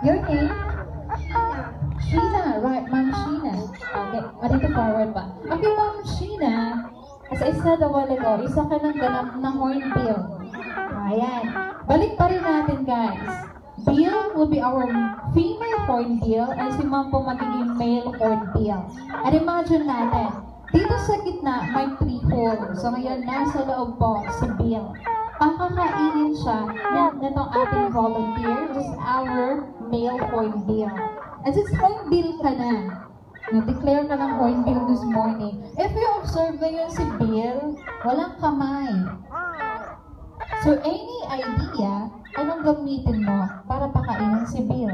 Your name? Sheena, right, Ma'am Sheena. Okay, dito forward ba? Okay, Ma'am Sheena, as I said a while ago, isa ka ng ganap na hornbill. Ayan. Balik pa rin natin, guys. Bill will be our female hornbill and si Ma'am po magiging male hornbill. And imagine natin, dito sa gitna may 3 holes. So ngayon, nasa loob po si Bill. Pakakainin siya nitong ating volunteer, which is our male hornbill. And since hornbill ka na, na-declare ka ng hornbill this morning, if you observe ngayon si Bill, walang kamay. So any idea, anong gamitin mo para pakainin si Bill?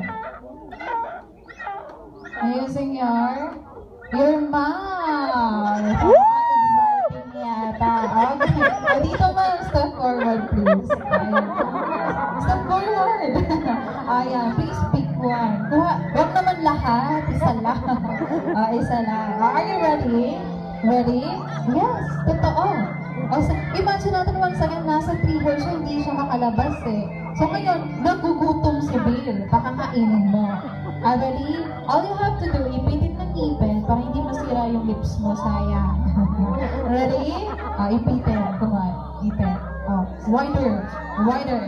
Using your mouth. Exciting yata. Okay. O dito mo, step forward please. Ayan. Step forward. Ayan, please pick one. Huwag naman lahat. Isa lang. Isa lang. Are you ready? Ready? Yes, totoo. So, imagine natin once again, nasa 3 holes siya, hindi siya makalabas eh. So ngayon, nagugutom si Bill. Pakakainin mo. Ready? All you have to do, ipitin ng ipin para hindi masira yung lips mo, sayang. Ready? Ipitin. Come on. Ipin. Wider. Wider.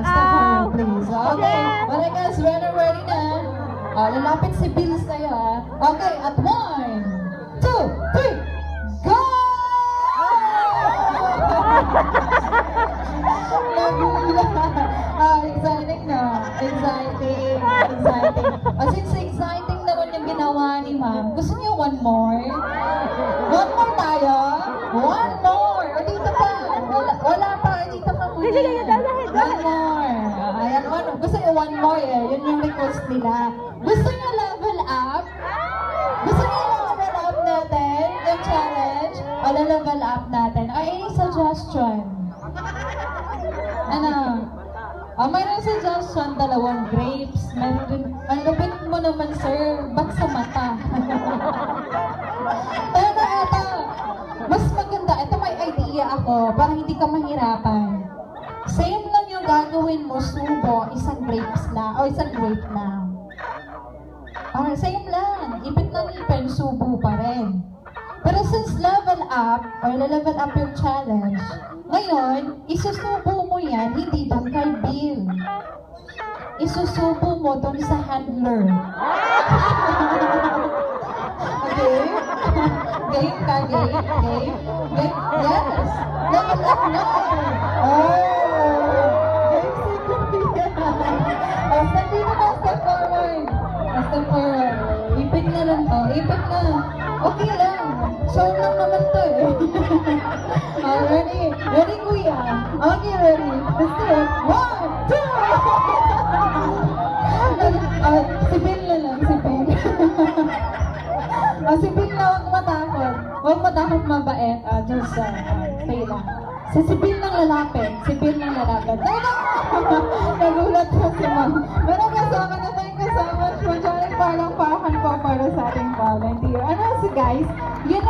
Step forward, please. Okay. Alright guys, ready na. Lalapit si Bill sa'yo ha. Okay, at 1, 2, 3, go! Exciting na. Exciting. Exciting. Since exciting naman yung ginawa ni Ma'am, gusto niyo one more? One more tayo? One more. O dito pa. Wala pa. Dito pa muna. One more. Ayan, gusto niyo one more eh. Yun yung request nila. Gusto niyo level up? Gusto niyo level up natin? Yung challenge? O level up natin? Ay, any suggestion? Ano? Mayroong suggestion, 2 grapes. Mayroon din, ang lupit mo naman, sir. Ba't sa mata? Pero ito, mas maganda. Ito may idea ako para hindi ka mahirapan. Same lang yung gagawin mo, subo, isang grapes lang, o isang grape lang. Same lang. Ipit ng ipin, subo pa rin. Pero since level up, or level up yung challenge, ngayon, isusubo mo yan, hindi doon kay Bill. Isusubo mo doon sa handler. Okay? Game ka, game? Game? Game? Yes! Level up na! Game si Kuya! Step dito na, step forward! Step forward. Ipit na lang to. Ipit na. Okay lang. Show lang naman to eh. Ready? Ready, Kuya? Okay, ready. Let's do it. 1, 2! Si Bill na lang, si Bill. Si Bill na huwag matakot. Huwag matakot, mabait. Just stay lang. Si Bill nang lalapit. Si Bill nang lalapit. Nagulat ko si Ma'am. Pero kasama na thank you so much for joining Parang Pakan po para sa ating volunteer. Ano si guys, yun